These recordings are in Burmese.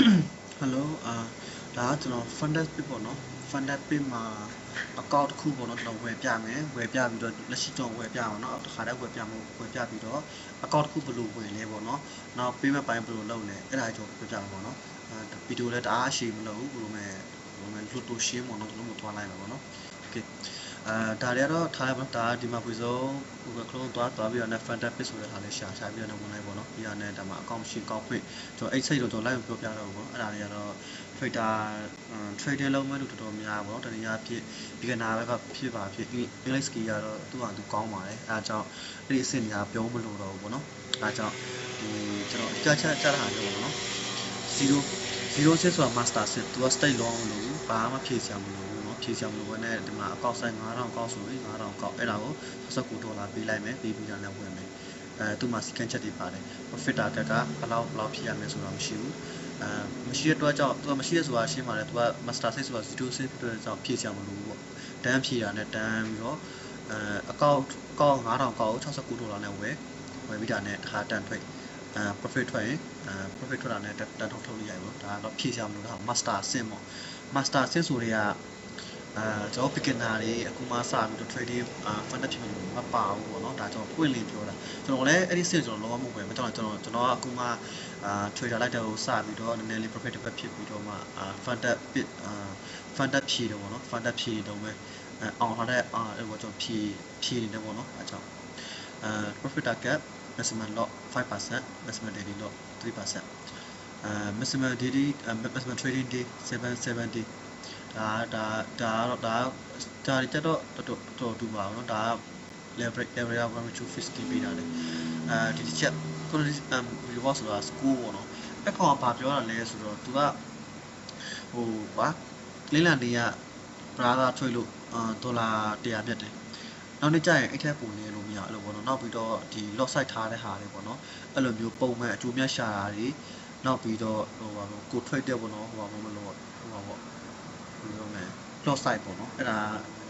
Hello ဒါကကျွန်တော် funded page ပေါ့နော် funded page မှာ account တစ်ခုပေါ့နော်ကျွန်တော်ဝယ်ပြမယ်ဝယ်ပြပြီးတော့လက်ရှိကျွန်တော်ဝယ်ပြအောင်နော်တစ်ခါတည်းဝယ်ပြပြီးတော့ account တစ်ခုဘယ်လိုဝယ်လဲပေါ့နော်နောက် payment ပိုင်းဘယ်လိုလုပ်လဲအဲ့ဒါကျွန်တော်ပြပြမှာပေါ့နော်ဗီဒီယိုလည်းတအားရှည်မလို့ဘူးဘယ်လိုမဲ့လွတ်တူရှင်းပေါ့နော်ကျွန်တော်တို့သွားလိုက်မှာပေါ့နော် okay ဒါတွေကတော့ထားလိုက်ပါဒါဒီမှာပြီးဆုံး Google Chrome သွားပြီးတော့ net funded page ဆိုတဲ့ဟာလေးရှာပြီးတော့ဝင်လိုက်ပေါ့နော်ပြီးတော့ဒါမှာ account ရှိ account ဖွင့်ကျွန်တော်အဲ့စိတ်တော့ကျွန်တော် live ပြောပြတော့ပေါ့အဲ့ဒါတွေကတော့ trader trading လုပ်မဲ့လူတော်တော်များပေါ့နော်တနည်းအားဖြင့် beginner ဘက်ကဖြစ်ပါဖြစ် English skill ကတော့သူ့ဟာသူကောင်းပါတယ်အဲဒါကြောင့်အဲ့ဒီအဆင့်ညာပြောမလို့တော့ဘူးပေါ့နော်အဲဒါကြောင့်ဒီကျွန်တော်ကြားချတာမျိုးပေါ့နော်0ဆစ်ဆိုတာ master ဆစ်သူက state လုံးလို့ဘာမှဖြည့်စရာမလိုဘူးเนาะဖြည့်စရာမလိုဘဲနဲ့ဒီမှာအကောက်ဆိုင်9000ကောက်ဆိုပြီး9000ကောက်အဲ့ဒါကို$69ပေးလိုက်မယ်ပေးပြီးတော့လည်းဝင်မယ်သူ့မှာ second check တွေပါတယ် profit target ကဘယ်လောက်ဖြည့်ရမယ်ဆိုတာမရှိဘူးမရှိတဲ့အတွက်ကြောင့်သူကမရှိတဲ့ဆိုတာရှင်းပါတယ်သူက master 6ဆိုတာ0 6အတွက်ကြောင့်ဖြည့်စရာမလိုဘူးပေါ့တန်းဖြည့်တာနဲ့တန်းပြီးတော့အကောက်9000ကောက်ကို$69နဲ့ဝယ်ပြီးတာနဲ့တစ်ခါတန်းထွက်profit ထွက်ရင်profit ထွက်တာနဲ့တန်းထုတ်လို့ရပြီပေါ့ဒါကတော့ဖြည့်စရာမလိုတာ master ဆင့်ပေါ့ master ဆင့်ဆိုတွေကကျွန်တော် beginner တွေအခုမှစပြီးတော့ trading fund ဖြစ်လို့မပါဘူးပေါ့နော်ဒါကျွန်တော်ပွင့်လင်းပြောတာကျွန်တော်လည်းအဲ့ဒီဆင့်ကျွန်တော်လောမဟုတ်ပဲမကြောက်ကျွန်တော်အခုမှtrader လိုက်တဲ့ကိုစပြီးတော့နည်းနည်းလေး profit တစ်ပတ်ဖြစ်ပြီးတော့မှfund ဖြည့်တယ်ပေါ့နော် fund ဖြည့်တော့မယ်အောင်ထားတဲ့အဲ့ဘောကျွန်တော်ဖြည့်နေတယ်ပေါ့နော်အဲကြောင့်profit target maximum lot 5% maximum daily lot 3% maximum daily maximum trading day 770ဒါကြတော့တော်တူပါဘူးเนาะဒါက level 150ပေးတာလေဒီတစ်ချက်ကိုreward ဆိုတာ score ပေါ့နော်အဲ့ကောင်ကဘာပြောတာလဲဆိုတော့ तू ကဟိုပါလင်းလန်တွေက brother ထွေးလို့ဒေါ်လာ100မြတ်တယ်နောက်နေ့ကျရင်အဲ့ထက်ပုံနေလို့မရအဲ့လိုပေါ့နော်နောက်ပြီးတော့ဒီ lot site ထားတဲ့ဟာတွေပေါ့နော်အဲ့လိုမျိုးပုံမှန်အကျိုးမြတ်ရှာတာတွေနောက်ပြီးတော့ဟိုပါကိုထွေးတဲ့ပေါ့နော်ဟိုပါမလို့ဟိုပါပေါ့ပြောမယ် lot site ပေါ့နော်အဲ့ဒါ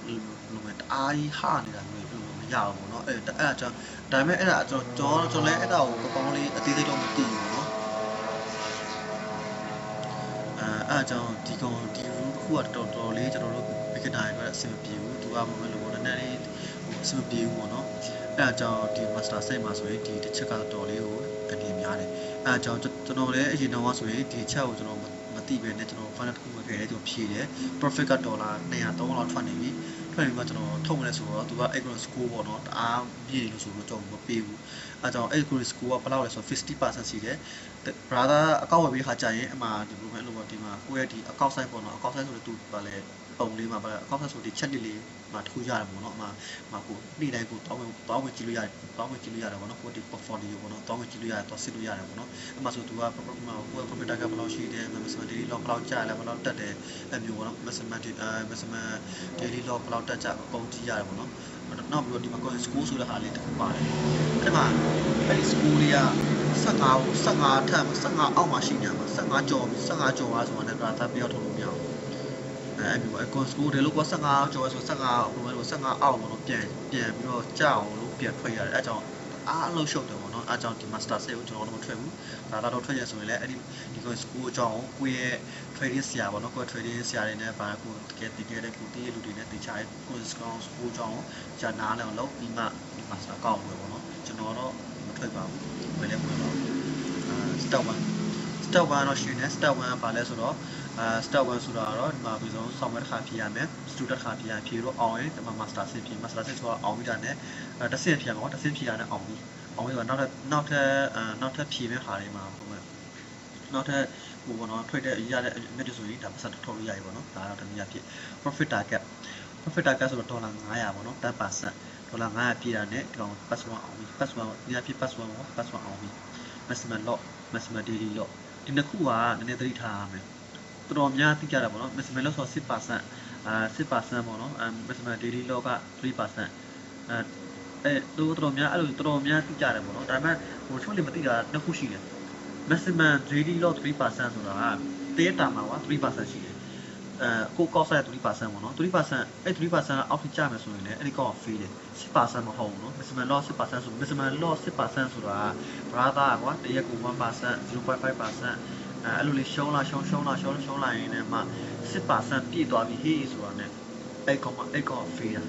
လိုမဲ့တအားကြီးဟာနေတာမျိုးမရဘူးပေါ့နော်အဲ့ဒါကြောင့်ဒါပေမဲ့အဲ့ဒါကျွန်တော်လည်းအဲ့ဒါကိုကောင်းလေးအသေးသေးတော့မသိဘူးပေါ့နော်အဲ့အကြောင်းဒီ rule တစ်ခုကတော်လေးကျွန်တော်တို့ beginner တွေအတွက်အဆင်မပြေဘူးသူကမလို့နည်းနည်းလေးအဆင်မပြေဘူးပေါ့နော်အဲ့အကြောင်းဒီ master set မှာဆိုရင်ဒီတစ်ချက်ကတော့တော်လေးကိုအနေများတယ်အဲ့အကြောင်းကျွန်တော်လည်းအရင်တော့ဆိုရင်ဒီချက်ကိုကျွန်တော်မသိပဲနဲ့ကျွန်တော် final တစ်ခုဝင်ခဲ့တယ်ကျွန်တော်ဖြည့်တယ် profit က$200 300လောက်ထွက်နေပြီထွက်နေမှကျွန်တော်ထုတ်မလဲဆိုတော့သူက equal score ပေါ့နော်တအားပြည့်လို့ဆိုတော့ကျွန်တော်မပေးဘူးအဲကြောင့် equal score ကဘယ်လောက်လဲဆိုတော့50%ရှိတယ် brother အကောက်ဝယ်ပြီးခါကြရင်အမှဒီ movement လို့ပေါ့ဒီမှာကိုယ့်ရဲ့ဒီအကောက် site ပေါ့နော်အကောက် site ဆိုတော့သူပါလဲပုံလေးမှာပါအကောက် site ဆိုဒီ chat လေးမှာတစ်ခုရတယ်ပေါ့နော်အမှကိုနေ့တိုင်းကိုတောင်းဝင်ကြည့်လို့ရတယ်တောင်းဝင်ကြည့်လို့ရတယ်ပေါ့နော်ကိုဒီ portfolio ပေါ့နော်တောင်းဝင်ကြည့်လို့ရတယ်တော့စစ်လို့ရတယ်ပေါ့နော်အမှဆိုသူကကိုယ့် profit target ဘယ်လောက်ရှိတယ် maximum daily loss ဘယ်လောက်ကျလဲဘယ်လောက်တက်တယ်အဲ့မျိုးပေါ့နော် maximum daily loss ဘယ်လောက်တက်ကြအကုန်ကြည့်ရတယ်ပေါ့နော်နောက်ပြီးတော့ဒီမှာ coin score ဆိုတဲ့ဟာလေးတစ်ခုပါတယ်အဲ့မှာအဲ့ဒီ score လေးက15ထပ်15အောက်မှာရှိနေမှာ15ကျော်ပါဆိုတာနဲ့ data ပြောထုတ်လို့မရဘူးအဲ့ဒီပေါ့ coin score တွေလို့က15ကျော်ဆို15ဘယ်လိုလဲ15အောက်ပေါ့နော်ပြန်ပြီးတော့ကြာအောင်လို့ပြန်ထွက်ရတယ်အဲ့ကြောင့်အားလုံးရှုပ်တယ်ပေါ့နော်အားကြောင့်ဒီ master set ကိုကျွန်တော်တို့မထွက်ဘူးဒါတော့ထွက်ရဆိုရင်လည်းအဲ့ဒီ coin score အကြောင်းကိုရဲ့ trading ဆရာပေါ့နော်ကို trading ဆရာတွေနဲ့ဘာကိုတကယ်တဲ့ကိုတည်ရလူတွေနဲ့တခြား coin score အကြောင်းဂျာနားလည်းအောင်လုပ်ပြီးမှဒီ master ကောက်ဝင်ပေါ့နော်ကျွန်တော်တော့မထွက်ပါဘူးဘယ်လဲဝင်တော့step 1တော့ရှိနေ step 1ကဘာလဲဆိုတော့step 1ဆိုတာတော့ဒီမှာပြီးဆုံး software တစ်ခါဖြည့်ရမယ် student တစ်ခါဖြည့်ရဖြည့်လို့အောင်ရင်ဒီမှာ master ဆင့်ဖြည့် master ဆင့်ဆိုတာအောင်ပြီးတာနဲ့တစ်ဆင့်ဖြည့်ရမှာတစ်ဆင့်ဖြည့်ရတဲ့အောင်ပြီးတော့နောက်ထပ်ဖြည့်မဲ့ဟာတွေမှာပုံမှန်နောက်ထပ်ဟိုပေါ့နော်ထွက်တဲ့ရတဲ့အမြတ်တွေဆိုရင်ဒါပတ်စံထုတ်လို့ရပြီပေါ့နော်ဒါတော့တနည်းအားဖြင့် profit target ဆိုတော့$900ပေါ့နော်10%$900ပြည့်တာနဲ့ဒီကောင် password အောင်ပြီ password ဒီအဖြစ် password အောင်ပြီ maximum lot maximum daily lot ဒီနှစ်ခုကနည်းနည်းသတိထားရမယ်တော်တော်များသိကြတာပေါ့နော် maximum lot ဆိုတော့10%10%ပေါ့နော်maximum daily lot က3%တော်တော်များသိကြတယ်ပေါ့နော်ဒါပေမဲ့ဟိုချို့လေမသိတာနှစ်ခုရှိတယ် maximum daily lot 3%ဆိုတာကတေးတာမှာက3%ရှိတယ်ကိုကောက်ဆိုင်3%ပေါ့နော်3%အဲ့ 3% အောက်ထိကျမယ်ဆိုရင်လည်းအဲ့ဒီကောက် fail တယ်10%မဟုတ်ဘူးနော် maximum loss 10% ဆို maximum loss 10% ဆိုတာ brother ကွာတရက်ကို 1% 0.5% အဲ့လိုလေးရှုံးလာရင်လည်းမှ10%ပြည့်သွားပြီဟေးဆိုတာနဲ့အဲ့ကောင်ဖေးတာ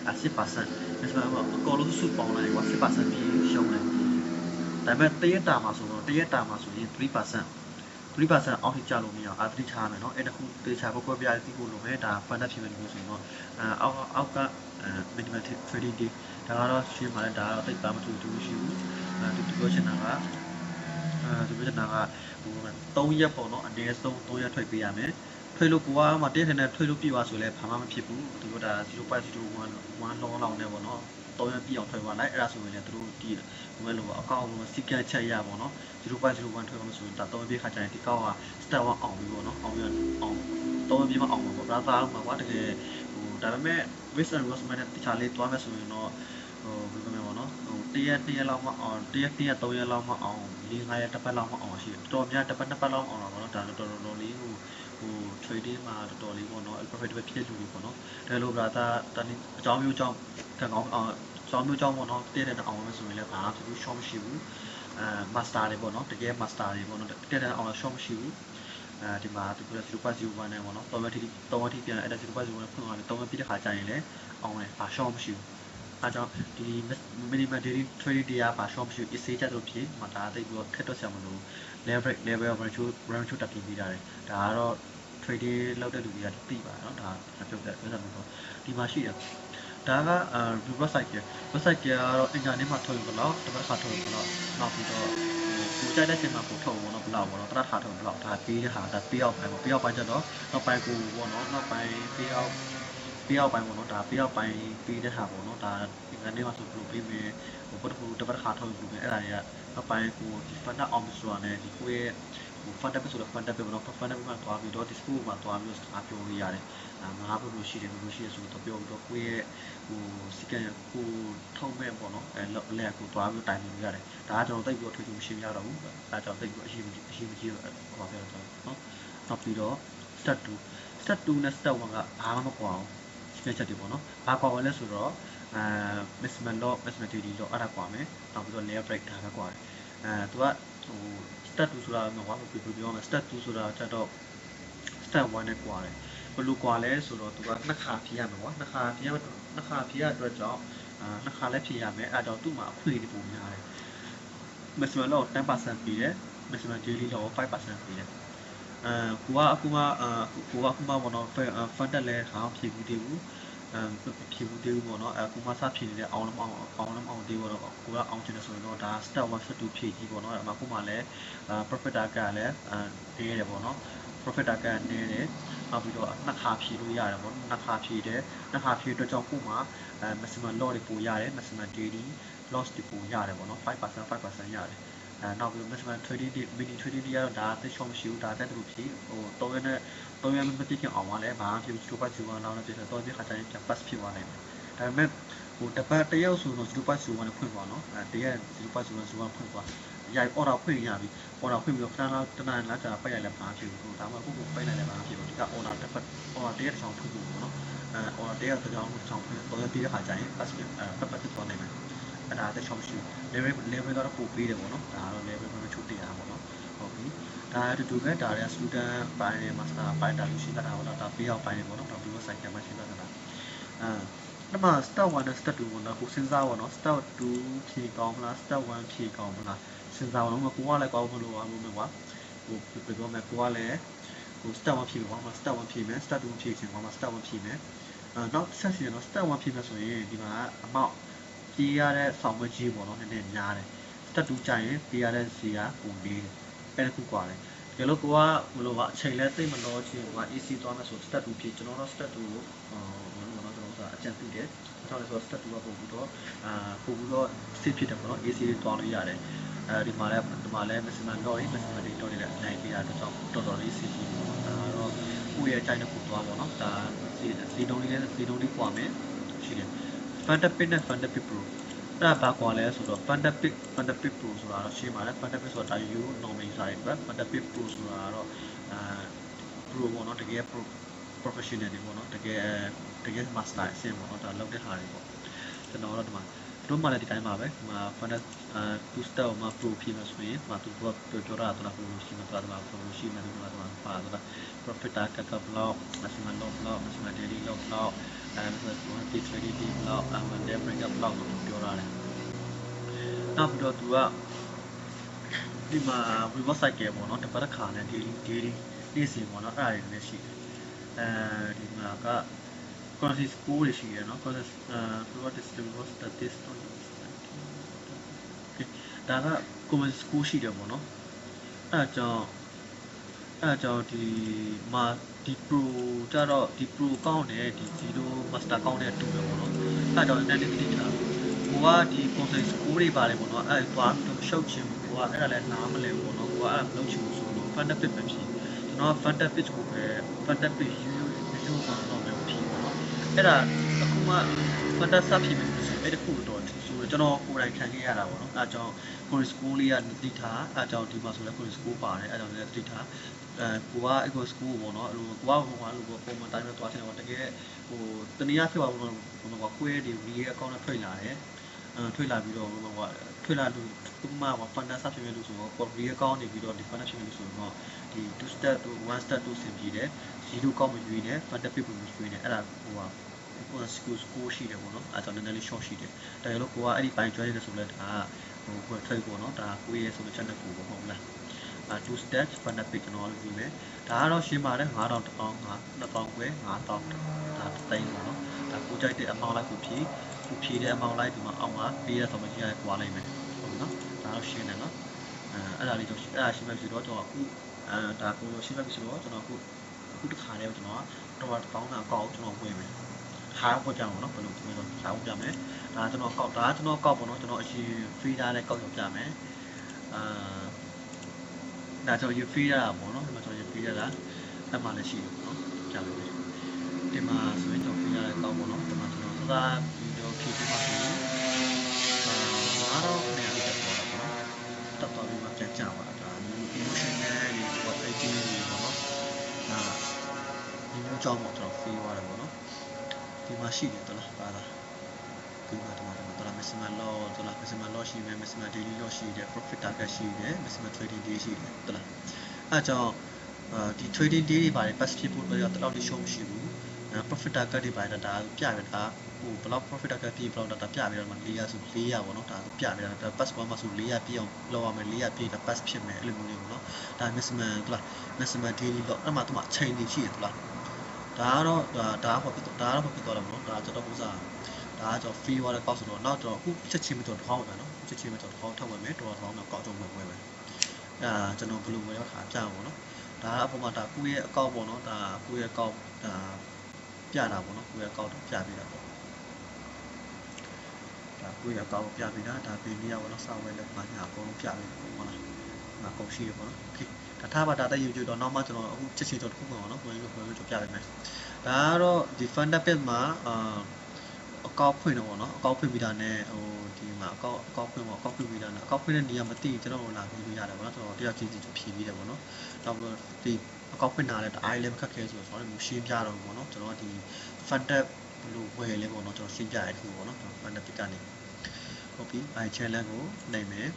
10%ဒါဆိုတော့အကောလို့စုပေါင်းလိုက်ကွာ10%ပြည့်ရှုံးတယ်ဒါပေမဲ့တရက်တာမှာဆိုရင်3%အောက်ထိကျလို့မရအောင်အတိချားမယ်နော်အဲ့တခုတေချာဖို့ပြရသိဖို့လိုမယ်ဒါ fund ဖြစ်မယ်လို့ဆိုရင်တော့အောက်က minimum trading day ဒါကတော့ရှင်းပါလေဒါကတော့တိတ်ပါမတူရှိဘူးဒီပြောချင်တာကဒီပြောချင်တာကဟို3ရက်ပေါ့နော်အနည်းဆုံး3ရက်ထွက်ပေးရမယ်ထွက်လို့ကိုကမှတင်းထန်တဲ့ထွက်လို့ပြပါဆိုလဲဘာမှမဖြစ်ဘူးသူတို့ဒါ 0.01 လောလောက်နဲ့ပေါ့နော်3ရက်ပြည့်အောင်ထွက်သွားလိုက်အဲ့ဒါဆိုရင်လည်းသူတို့ဒီဟိုမဲ့လို့အကောင့်စီကတ်ချက်ရပေါ့နော် 0.01 ထွက်လို့ဆိုရင်ဒါ3ရက်ပြည့်ခါကျရင်ဒီကောက်က step 1အောင်ပြီပေါ့နော်အောင်ပြီးတော့3ရက်ပြည့်မှအောင်မှာပေါ့ brother မှာကွာတကယ်ဟိုဒါပေမဲ့ risk and loss management တခြားလေးတွားမယ်ဆိုရင်တော့ဟိုဘယ်လိုမျိုးပေါ့နော်ဟို1ရက်လောက်မှအောင်1ရက်3ရက်လောက်မှအောင်4-5ရက်တစ်ပတ်လောက်မှအောင်ရှိတယ်တော်များတစ်ပတ်လောက်အောင်တော့ပေါ့နော်ဒါတော်လေးဟို trading မှာတော်တော်လေးပေါ့နော် profitable ဖြစ်လူတွေပေါ့နော်ဒါလို့ brother တနည်းအကြောင်းမျိုးကြောင့်ကံကောင်းကျောင်းမျိုးကြောင့်ပေါ့နော်တည့်တဲ့အောင်မယ်ဆိုရင်လည်းဘာမှဖြစ်ဘူး short မရှိဘူးmaster တွေပေါ့နော်တကယ် master တွေပေါ့နော်တည့်တဲ့အောင် short မရှိဘူးဒီမှာသူက0.01နဲ့ပေါ့နော်3ရက်ထိပြန်အဲ့ဒါ0.01နဲ့ဖွင့်သွားတယ်3ရက်ပြည့်တဲ့ခါကျရင်လည်းအောင်တယ်ဘာ short မရှိဘူးအားကြောင့်ဒီ minimum daily trading တရားဘာ short မရှိဘူး essay ချက်လို့ဖြစ်မှာဒါတိတ်ပြီးတော့ခက်တော့ဆရာမလို့ level ratio တက်ပြီးတာတယ်ဒါကတော့ trading လောက်တဲ့လူတွေကသိပါနော်ဒါပြောပြလို့ဒီမှာရှိတယ်ဒါကwebsite ကတော့အင်တာနက်မှာထုတ်ရင်ဘယ်လောက်တစ်ပတ်ခါထုတ်ရင်ဘယ်လောက်နောက်ပြီးတော့ကိုကြိုက်တဲ့ချိန်မှာကိုထုတ်ဘောနော်ဘယ်လောက်ဘောနော်တစ်ခါထုတ်ဘယ်လောက်ဒါပေးတဲ့ဟာဒါပေးအောင်ပိုင်းပေါ့ပေးအောင်ပိုင်းကျတော့နောက်ပိုင်းကိုဘောနော်နောက်ပိုင်းပေးအောင်ပိုင်းပေါ့နော်ဒါပေးအောင်ပိုင်းပေးတဲ့ဟာပေါ့နော်ဒါအင်တာနက်မှာဆိုဘယ်လိုပေးမယ်ဟိုတစ်ပတ်ခါထုတ်ရင်ဘယ်လိုလဲအဲ့ဒါတွေကနောက်ပိုင်းကိုဒီ fund အောင်ဆိုတာနဲ့ဒီကိုရဲ့ဟို fund ပဲဆိုတော့ fund ပဲပေါ့နော် fund ပဲမှာတွားပြီးတော့ disco မှာတွားပြီးတော့အားပြောလို့ရတယ်ငါဘယ်လိုရှိတယ်ဆိုတော့ပြောပြီးတော့ကိုရဲ့ဟိုစီကံကိုထုံးမဲ့ပေါ့နော်အဲလက်ကိုတွားပြီးတိုင်လို့ရတယ်ဒါကကျွန်တော်တိတ်ပြီးတော့ထွေထွေမရှိရတော့ဘူးဒါကြောင့်တိတ်ပြီးတော့အရှိမကြီးတော့ဟောပြောတော့နော်နောက်ပြီးတော့ step 2 နဲ့ step 1ကဘာမှမကွာအောင်စီကံချက်တွေပေါ့နော်ဘာကွာလဲဆိုတော့mismatch law mismatch daily law အဲ့ဒါကွာမယ်နောက်ပြီးတော့ layer break ဒါပဲကွာတယ်သူကဟို step 2ဆိုတာတော့ကွာပြောမယ် step 2ဆိုတာကျတော့ step 1နဲ့ကွာတယ်ဘယ်လိုကွာလဲဆိုတော့သူကနှစ်ခါဖြည့်ရမယ်ကွာနှစ်ခါဖြည့်ရအတွက်ကြောင့်နှစ်ခါလည်းဖြည့်ရမယ်အဲ့တော့သူ့မှာအခွင့်အရေးပုံများတယ် maximum law 10% ပေးတယ် maximum daily law 5% ပေးတယ်ကိုကအခုမှပေါ့နော် fund တက်လဲခါဖြည့်ပြီးသေးဘူးဖြည့်ဘူးသေးဘူးပေါ့နော်အခုမှစဖြည့်နေတဲ့အောင်လုံးသေးတော့ကိုကအောင်ချင်တယ်ဆိုရင်တော့ဒါ step 1 step 2ဖြည့်ကြည့်ပေါ့နော်အခုမှလည်း profit target ကလည်းနေရတယ်ပေါ့နော် profit target နေတယ်နောက်ပြီးတော့နှစ်ခါဖြည့်လို့ရတယ်ပေါ့နှစ်ခါဖြည့်အတွက်ကြောင့်ကိုမှ maximum loss တွေပိုရတယ် maximum daily loss တွေပိုရတယ်ပေါ့နော် 5% ရတယ်နောက်ပြီး maximum trading mini trading တွေကတော့ဒါသိချောမရှိဘူးဒါတက်တူဖြည့်ဟို3ရက်မပြည့်ခင်အောင်ပါလဲဘာမှဖြစ်ဘူး0.01လောက်နဲ့ပြည့်တယ်3ရက်ခါကျရင်ပြန် pass ဖြစ်သွားနိုင်တယ်ဒါပေမဲ့ဟိုတရက်ဆိုတော့0.01နဲ့ဖွင့်သွားနော်တရက်0.01ဖွင့်သွားရိုက် order ဖွင့်ရပြီ order ဖွင့်ပြီးတော့ခဏလောက်တနင်္လာကြာပိတ်လိုက်လည်းဘာဖြစ်ဘူးဒါမှကိုပိတ်လိုက်လည်းဘာဖြစ်ဘူးဒီက order တစ်ဖက် order တရက်တစ်ချောင်းဖွင့်ဖို့ပေါ့နော်order တရက်တစ်ချောင်းဖွင့်3ရက်ပြည့်တဲ့ခါကျရင် pass ဖြစ်ဖြစ်သွားနိုင်တယ်အဲ့ဒါတက်ချောင်းရှိ level ကတော့ပို့ပေးတယ်ပေါ့နော်ဒါကတော့ level မှာချုပ်တည်ရတာပေါ့နော်ဟုတ်ပြီဒါအတူတူပဲဒါတွေက student ပိုင်း master ပိုင်းဒါလို့ရှိတာပေါ့နော်ဒါပေးအောင်ပိုင်းပေါ့နော်ဒါပြီးတော့ cycle မှာရှင်းတာအဲ့မှာ step 1နဲ့ step 2ပေါ့နော်ကိုစဉ်းစားပါတော့ step 2ဖြည့်ကောင်းမလား step 1ဖြည့်ကောင်းမလားစဉ်းစားအောင်ကိုကလည်းကောင်းမလို့ပါလို့ကွာဟိုပြောမယ်ကိုကလည်းဟို step 1ဖြည့်ပါမှာ step 1ဖြည့်မယ် step 2ဖြည့်ချင်ပါမှာ step 1ဖြည့်မယ်နောက်ဆက်စီနော် step 1ဖြည့်မယ်ဆိုရင်ဒီမှာအမောက်ပြေးရတဲ့ဆောင်မကြီးပေါ့နော်နည်းနည်းများတယ် step 2ကြာရင်ပြေးရတဲ့စီကပုံပြီးတယ်အဲ့ဒါခုကွာတယ်ဒီလိုကိုကဘယ်လိုကအချိန်လဲသိမလို့ချင်းက AC သွားမယ်ဆို step 2ဖြည့်ကျွန်တော်တို့ step 2ကိုအကြံပြုတယ်။ကျွန်တော်လည်းဆို step 2ကပို့ပြီးတော့ပို့ပြီးတော့ safe ဖြစ်တယ်ပေါ့နော် AC တွေတွားလို့ရတယ်။ဒီမှာလည်း maximum loss တွေ maximum daily loss တွေလည်းအနိုင်ပေးရတဲ့ကြောင့်တော်တော်လေး safe ဖြစ်ပေါ့နော်။ဒါကတော့ကိုယ့်ရဲ့အကြိုက်နဲ့ကိုတွားပေါ့နော်။ဒါစီတုံးလေးကွာမယ်ရှိတယ်။ Fundapit နဲ့ Fundapit Pro အဲ့ဒါဘာကွာလဲဆိုတော့ Fundapit Pro ဆိုတာတော့ရှင်းပါတယ် Fundapit ဆိုတာဒါ you normally စာရေးပဲ Fundapit Pro ဆိုတာတော့pro ပေါ့နော်တကယ် professional တွေပေါ့နော်တကယ် master အဆင့်ပေါ့နော်ဒါလောက်တဲ့ဟာတွေပေါ့ကျွန်တော်တို့ဒီမှာ တို့မှလည်းဒီတိုင်းပါပဲဒီမှာ fund two step မှာ pro ဖြစ်မှာဆိုရင်ဒီမှာသူကပြောတာတော့ကိုရှိမှာတော့ pro ရှိမှာတော့ပါတော့ profit target က block maximum loss block maximum daily loss block big liquidity block day break block လို့ပြောရတယ်နောက်ပြီးတော့သူကဒီမှာ reverse cycle ပေါ့နော်တစ်ပတ်တစ်ခါနဲ့ daily နေ့စဉ်ပေါ့နော်အဲ့ဒါတွေလည်းရှိတယ်ဒီမှာက currency score တွေရှိတယ်နော် currency what is the most statistic ဒါက currency score ရှိတယ်ပေါ့နော်အဲ့ဒါကြောင့်ဒီမှာဒီ pro ကြတော့ဒီ pro ကောင်းတယ်ဒီ0 master ကောင်းတဲ့အတူပဲပေါ့နော်အဲ့ဒါကြောင့်လည်းတိကျတာကိုကဒီ currency score တွေပါတယ်ပေါ့နော်အဲ့သွားပြီးရှုပ်ချင်ကိုကအဲ့ဒါလည်းနားမလဲပေါ့နော်ကိုကအဲ့ဒါမလုပ်ချင်ဘူးဆိုတော့ fund pit ပဲဖြစ်ကျွန်တော် fund pit ကိုပဲ fund pit ယူဆိုတော့ပဲဖြစ်ပေါ့နော်အဲ့ဒါအခုမှ fund sub ဖြစ်ပြီဆိုအဲ့တခုတော့ဆိုတော့ကျွန်တော်ကိုယ်တိုင်ခံခဲ့ရတာပေါ့နော်အဲ့ကြောင့် currency score လေးကတိထားအဲ့ကြောင့်ဒီမှာဆိုလဲ currency score ပါတယ်အဲ့ကြောင့်လည်းတိထားကိုက equal score ပေါ့နော်အဲ့လိုကိုကဟိုလိုပုံမှန်တိုင်းပဲသွားချင်တော့တကယ်ဟိုတနည်းအားဖြင့်ပါဘုံကခွဲတွေ V ရဲ့အကောင့်နဲ့ထွက်လာတယ်ထွက်လာပြီးတော့ဟိုထွက်လာလို့ဥပမာက fund sub ဖြစ်မယ်လို့ဆိုတော့ V အကောင့်နေပြီးတော့ဒီ fund ဖြစ်မယ်လို့ဆိုတော့ဒီ 2 step 2 1 step 2ဆင်ပြီးတယ်0ကောင့်မရွေးနဲ့ fund pit ပုံမရွေးနဲ့အဲ့ဒါဟိုကscore ရှိတယ်ပေါ့နော်အဲ့တော့နည်းနည်းလေး short ရှိတယ်ဒါကြောင့်လို့ကိုကအဲ့ဒီပိုင်းကျွမ်းနေတယ်ဆိုလဲဒါဟိုကို trade ပေါ့နော်ဒါကိုရဲ့ဆိုတဲ့ channel ကိုပေါ့ဟုတ်လား2 step fund pit ကျွန်တော်လုပ်ပြီးမယ်ဒါကတော့ရှင်းပါတယ်9000 1000 2000ခွဲ9000ဒါတိတ်ပေါ့နော်ဒါကိုကြိုက်တဲ့ amount လိုက်ကိုဖြည့်တဲ့ amount လိုက်ဒီမှာအောက်မှာပေးရတော့မှကြီးရကွာလိုက်မယ်ဟုတ်နော်ဒါတော့ရှင်းတယ်နော်အဲ့ဒါလေးကျွန်တော်အဲ့ဒါရှင်းမှပြီဆိုတော့ကျွန်တော်အခုဒါကိုရှင်းမှပြီဆိုတော့ကျွန်တော်အခုတစ်ခါတည်းကျွန်တော်ကတော့1000တာအကောက်ကျွန်တော်ဝင်မယ်ဟာပေါ်ကြအောင်နော်ဘယ်လိုပြောလို့ရှားဖို့ပြမယ်ဒါကျွန်တော်ကောက်ပေါ့နော်ကျွန်တော်အရင် free ထားတဲ့ကောက်ရပြမယ်ဒါကျွန်တော် free ရတာပေါ့နော်ဒီမှာကျွန်တော် free ရတာအဲ့မှာလည်းရှိတယ်ပေါ့နော်ပြမယ်ဒီမှာဆိုရင်ကျွန်တော် free ရတဲ့ကောက်ပေါ့နော်ဒီမှာကျွန်တော်စကားဗီဒီယိုဖြည့်ပေးပါဆိုရင်အားတော့နေရာလေးတက်သွားတာပေါ့နော်တက်သွားပြီးမှပြန်ကြပါဒါ emotion နဲ့ဒီ operating တွေပေါ့နော်ဒါဒီမျိုးကြောင့်ပေါ့ကျွန်တော် free ရတယ်ပေါ့နော်ဒီမှာရှိတယ်တလားပါလားဒီမှာတော့ maximum loss တလား maximum loss ရှိမယ် maximum daily loss ရှိတယ် profit target ရှိတယ် maximum trading day ရှိတယ်တလားအဲကြောင့်ဒီ trading day တွေပါတယ် pass ဖြစ်ဖို့တော့တလောက်လေးရှုံးမရှိဘူး profit target တွေပါတယ်ဒါပြရတာဟိုဘလောက် profit target ပြဘလောက်ဒါပြပြီးတော့မှ400ဆို400ပေါ့နော်ဒါပြပြီးတော့ pass ပေါ်မှာဆို400ပြအောင်လောက်ရမယ်400ပြတာ pass ဖြစ်မယ်အဲ့လိုမျိုးလေးပေါ့နော်ဒါ maximum တလား maximum daily loss အဲ့မှာသူအချိန်တွေရှိတယ်တလားဒါကတော့ဖြစ်သွားတယ်ပေါ့နော်ဒါကျွန်တော်ဥစားဒါကကျွန်တော် free water ကောက်ဆိုတော့နောက်ကျွန်တော်အခုချက်ချင်းမတော်ထောင်းပဲနော်ချက်ချင်းမတော်ထောင်းထောက်ဝင်မယ်တော်ထောင်းတော့ကောက်တော့ဝင်မယ်ကျွန်တော်ဘယ်လိုဝင်ရောက်ခါပြအောင်ပေါ့နော်ဒါကအပေါ်မှာဒါကိုယ့်ရဲ့အကောက်ပေါ့နော်ဒါကိုယ့်ရဲ့အကောက်ဒါပြတာပေါ့နော်ကိုယ့်ရဲ့အကောက်တော့ပြပေးတာပေါ့ဒါကိုယ့်ရဲ့အကောက်ပြပေးတာဒါပေးနေရပေါ့နော်စာဝဲလက်ပါညာအကုန်လုံးပြပေးတယ်ဟုတ်လားငါကုန်ရှိရပေါ့နော် okay ဒါထားပါဒါတက်ယူကြတော့နောက်မှကျွန်တော်အခုချက်ချင်းတော့တစ်ခုပေါ့နော်ကိုယ်ကိုပြပေးမယ်ဒါကတော့ဒီ fund pit မှာအကောက်ဖွင့်တော့ပေါ့နော်အကောက်ဖွင့်ပြီးတာနဲ့ဟိုဒီမှာအကောက်ဖွင့်ပေါ့အကောက်ဖွင့်ပြီးတာနဲ့အကောက်ဖွင့်တဲ့နေရာမသိကျွန်တော်လာပြီးလို့ရတယ်ပေါ့နော်ကျွန်တော်တယောက်ချင်းစီဖြည့်ပြီးတယ်ပေါ့နော်နောက်ပြီးဒီအကောက်ဖွင့်တာလည်းအားလည်းမခက်ခဲဆိုတော့ကျွန်တော်ရှင်းပြတော့ပေါ့နော်ကျွန်တော်ဒီ fund pit ဘယ်လိုဝယ်လဲပေါ့နော်ကျွန်တော်ရှင်းပြရခုပေါ့နော် fund pit ကနေဟုတ်ပြီ by channel ကိုနိုင်မယ်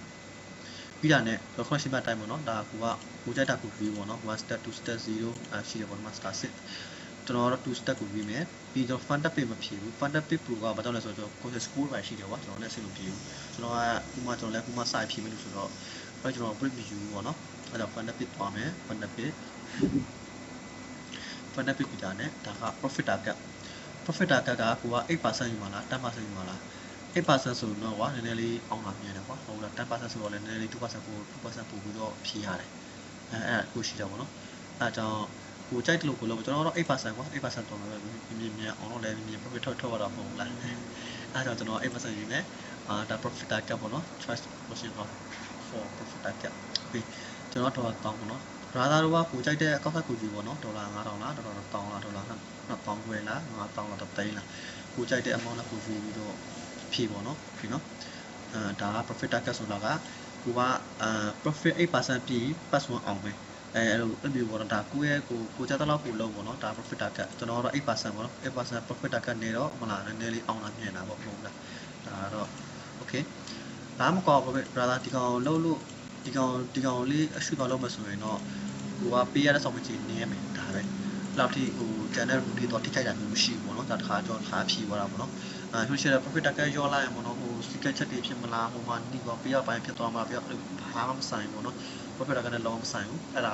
ပြီးတာနဲ့ခရစ်စမတ်တိုင်းပေါ့နော်ဒါကိုကြိုက်တာကိုပြီးပေါ့နော်1 step 2 step 0ရှိတယ်ပေါ့ master 6ကျွန်တော်တို့2 step ကိုပြီးမယ်ပြီးတော့ fund pit မဖြည့်ဘူး fund pit pro ကဘာကြောင့်လဲဆိုတော့ကိုယ် score ပဲရှိတယ်ကွာကျွန်တော်လည်းဆက်လို့ဖြည့်ဘူးကျွန်တော်ကဥမာကျွန်တော်လည်းဥမာ site ဖြည့်မယ်လို့ဆိုတော့အဲ့ကျွန်တော် break view ပေါ့နော်အဲ့တော့ fund pit သွားမယ် fund pit ပြီးတာနဲ့ဒါက profit target ကကိုက 8% ယူမှာလား 10% ယူမှာလား 8% ဆိုတော့ကွာနည်းနည်းလေးအောင်းလာမြင်တယ်ကွာဟုတ်လား 10% ဆိုတော့လည်းနည်းနည်းလေး 2% ပိုပြီးတော့ဖြည့်ရတယ်အဲ့ကိုရှိတယ်ပေါ့နော်အဲ့ကြောင့်ကိုကြိုက်တယ်လို့ကိုလို့ကျွန်တော်တော့ 8% ကွာ 8% တော့လည်းမြင်အောင်တော့လည်းမြင် profit ထုတ်ရတာမဟုတ်လားအဲ့ကြောင့်ကျွန်တော် 8% ယူမယ်ဒါ profit target ပေါ့နော် trust portion of for profit target ပြီးကျွန်တော်တော့တောင်းပေါ့နော်ရာသာတော့ကိုကြိုက်တဲ့အကောက်ကိုယူပေါ့နော်ဒေါ်လာ9000လားဒေါ်လာ1000လားဒေါ်လာ2000ခွဲလား9000လား3သိန်းလားကိုကြိုက်တဲ့ amount နဲ့ကိုယူပြီးတော့ဖြည့်ပေါ့နော်ဖြည့်နော်ဒါက profit target ဆိုတာကကိုကprofit 8% ပြီး pass 1အောင်ပဲအဲ့လိုအမျိုးပေါ့နော်ဒါကိုကြတဲ့လောက်ကိုလုံးပေါ့နော်ဒါ profit target ကျွန်တော်တော့ 8% ပေါ့နော် 8% profit target နေတော့မလားနည်းနည်းလေးအောင်လာမြင်တာပေါ့ဟုတ်လားဒါကတော့ okay ဒါမှမကောပဲ brother ဒီကောင်လုံးလို့ဒီကောင်လေးအရှုသွားလို့မဆိုရင်တော့ဟိုကပေးရတဲ့ဆောင်မကြီးနေရမယ်ဒါပဲလောက်ထိဟို channel တွေတော့ထိခိုက်တာမျိုးမရှိဘူးပေါ့နော်ဒါတစ်ခါကြောတစ်ခါဖြီးသွားတာပေါ့နော်ဟိုရှယ် profit target ရောလိုက်ရင်ပေါ့နော်ဟို secret ချက်တွေဖြစ်မလားဟိုမှာဒီကောင်ပေးရပိုင်းဖြစ်သွားမှာပြဘာမှမဆိုင်ဘူးပေါ့နော် profit target နဲ့လုံးဝမဆိုင်ဘူးအဲ့ဒါ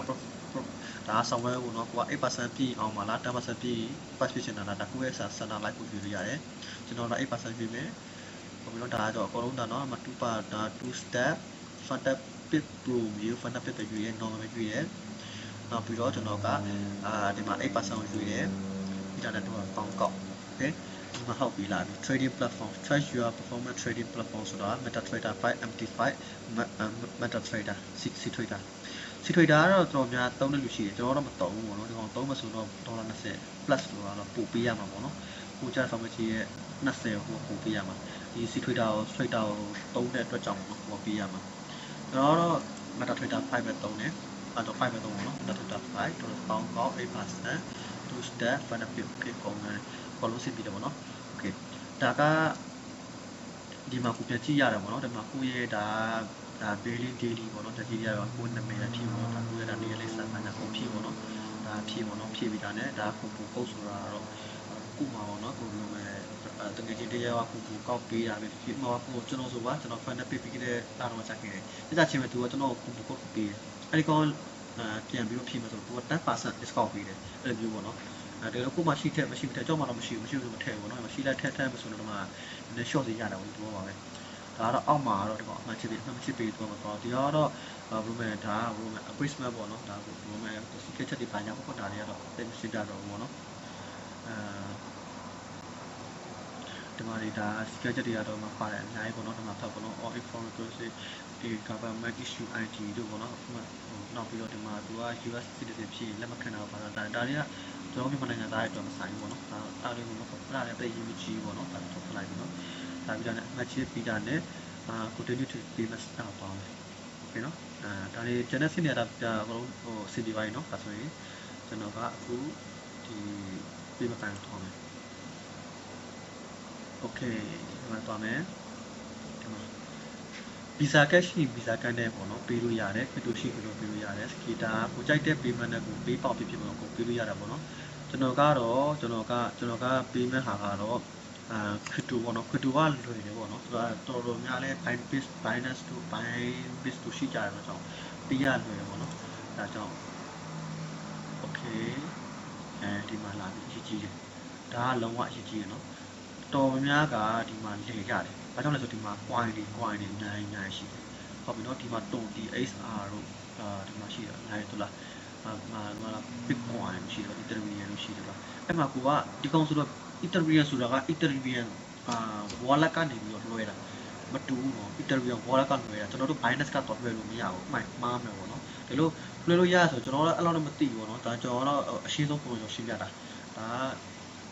ဒါဆောင်ဝဲကိုနော်ကိုက 8% ပြည့်အောင်ပါလား 10% ပြည့် price ဖြစ်နေတာဒါကိုယ့်ရဲ့ဆန္ဒလိုက်ကိုယူရရတယ်ကျွန်တော်တော့ 8% ပြည့်မယ်ပေါ့နော်ဒါတော့အကုန်လုံးဒါနော်2 part ဒါ 2 step fund pit pro view fund pit ပဲယူရဲ normal ပဲယူရဲနောက်ပြီးတော့ကျွန်တော်ကဒီမှာ 8% ကိုယူရဲဒီတာနဲ့တော့ပေါင်းကောက် okay ဒီမှာဟောက်ပြီးလာပြီ trading platform track your performance trading platform ဆိုတာ MetaTrader 5 MT5 MetaTrader C Trader C Trader ကတော့တော်များသုံးတဲ့လူရှိတယ်ကျွန်တော်တော့မသုံးဘူးပေါ့နော်ဒီကောင်သုံးမဆိုတော့$20 plus ဆိုတာတော့ပို့ပေးရမှာပေါ့နော်ကိုကြဆောင်မကြီးရဲ့20ကိုပို့ပေးရမှာဒီ C Trader ကို Trader ကိုသုံးတဲ့အတွက်ကြောင့်ပေါ့ပို့ပေးရမှာကျွန်တော်တော့ MetaTrader 5ပဲသုံးတယ်အဲ့တော့5ပဲသုံးပါတော့ MetaTrader 5တော့ပေါင်းကောက် 8% 2 step fund pit ဖြစ်ကုန်တယ်ဘောလုံးစစ်ပြီးတယ်ပေါ့နော်โอเคဒါကဒီမှာကိုပြန်ကြည့်ရတယ်ပေါ့နော်ဒီမှာကိုရဲ့ဒါ daily ပေါ့နော်ဒါကြည့်ရတော့ကိုနာမည်ဖြည့်ပေါ့နော်ဒါကိုရဲ့ဒါနေရာလေးစမ်းမှန်းတာကိုဖြည့်ပေါ့နော်ဒါဖြည့်ပေါ့နော်ဖြည့်ပြီးတာနဲ့ဒါကိုပုတ်ဆိုတာတော့ကိုမှာပေါ့နော်ကိုလိုမဲ့တကယ်ကြီးတရားကကိုကောက်ပေးတာပဲဖြစ်မှာကိုကျွန်တော်ဆိုပါကျွန်တော် fund pit ပြီးတဲ့တာတော့ချက်ခဲ့တယ်ဒါချင်းပဲသူကကျွန်တော်ကိုကောက်ပေးတယ်အဲ့ဒီကောင်ပြန်ပြီးတော့ဖြည့်မှာဆိုတော့သူက 10% discount ပေးတယ်အဲ့လိုမျိုးပေါ့နော်ဒါတော့ကိုမှရှိတဲ့မရှိတဲ့ကြောက်မှတော့မရှိဘူးမထည့်ဘူးเนาะမရှိလိုက်ထည့်မဆိုတော့မှနည်း short စီရတာဘူးဒီဘောပါပဲဒါကတော့အောက်မှာတော့ဒီကောင်အမှန်ချစ်ပေးတော့မှာပေါ့ဒီကတော့ဘယ်လိုလဲဒါဘယ်လိုလဲ appraisement ပေါ့เนาะဒါဘယ်လိုလဲ secret ချက်တွေပါညာပေါ့ဒါတွေကတော့သိမရှိကြတော့ဘူးပေါ့เนาะဒီမှာဒါ secret ချက်တွေကတော့မပါတယ်အများကြီးပေါ့เนาะဒီမှာဖတ်ပေါ့เนาะ all information ဒီ government issue ID တို့ပေါ့เนาะနောက်ပြီးတော့ဒီမှာသူက US citizen ဖြစ်ရင်လက်မခံတော့ပါဒါတွေကကျွန်တော်မြန်မာနိုင်ငံသားတွေတော့မဆိုင်ဘူးပေါ့နော်ဒါအားလုံးကိုမဟုတ်အဲ့ဒါလည်းတိတ်ရေးမကြီးပေါ့နော်ဒါထုတ်လိုက်ပြီနော်ဒါပြီးတော့လည်း match ပြီးတာနဲ့continue to payment ပါမယ်โอเคနော်ဒါလေး channel စနေတာအကုန်လုံးဟိုစင်ဒီပိုင်းနော်ဒါဆိုရင်ကျွန်တော်ကအခုဒီ payment ပိုင်းကိုထားမယ်โอเคဒီမှာသွားမယ်ဒီမှာ visa cash ရှိ visa ကန်တဲ့ပေါ့နော်ပေးလို့ရတယ် crypto ရှိ crypto ပေးလို့ရတယ် skater ကိုကြိုက်တဲ့ payment နဲ့ကိုပေးပေါက်ဖြစ်မှာကိုပေးလို့ရတာပေါ့နော်ကျွန်တော်က payment ဟာကတော့crypto ပေါ့နော် crypto ကလွယ်တယ်ပေါ့နော်ဆိုတာတော်တော်များလဲ Binance တို့ Bybit တို့ရှိကြတယ်ပေါ့ကြောင့်ပေးရလွယ်တယ်ပေါ့နော်ဒါကြောင့် okay ဒီမှာလာပြီးကြီးတယ်ဒါကလုံးဝအရေးကြီးတယ်နော်တော်များကဒီမှာလေရတယ်။ဘာကြောင့်လဲဆိုဒီမှာ coin တွေနိုင်ရှိတယ်။ဟုတ်ပြီနော်ဒီမှာတုံ DXR တို့ဒီမှာရှိတယ်နိုင်တူလား။ Bitcoin ရှိတယ် Ethereum ရှိတယ်လား။အဲ့မှာကိုကဒီကောင်ဆိုတော့ Ethereum ဆိုတာက Ethereum wallet ကနေပြီးတော့လွှဲတာမတူဘူးနော် Ethereum wallet ကလွှဲတာကျွန်တော်တို့ Binance ကတော့လွှဲလို့မရဘူး။မှားမယ်ပေါ့နော်။ဒါလို့လွှဲလို့ရဆိုကျွန်တော်တို့အဲ့လောက်တော့မသိဘူးပေါ့နော်။ဒါကျွန်တော်တော့အရှင်းဆုံးပုံစံရှင်းပြတာ။ဒါ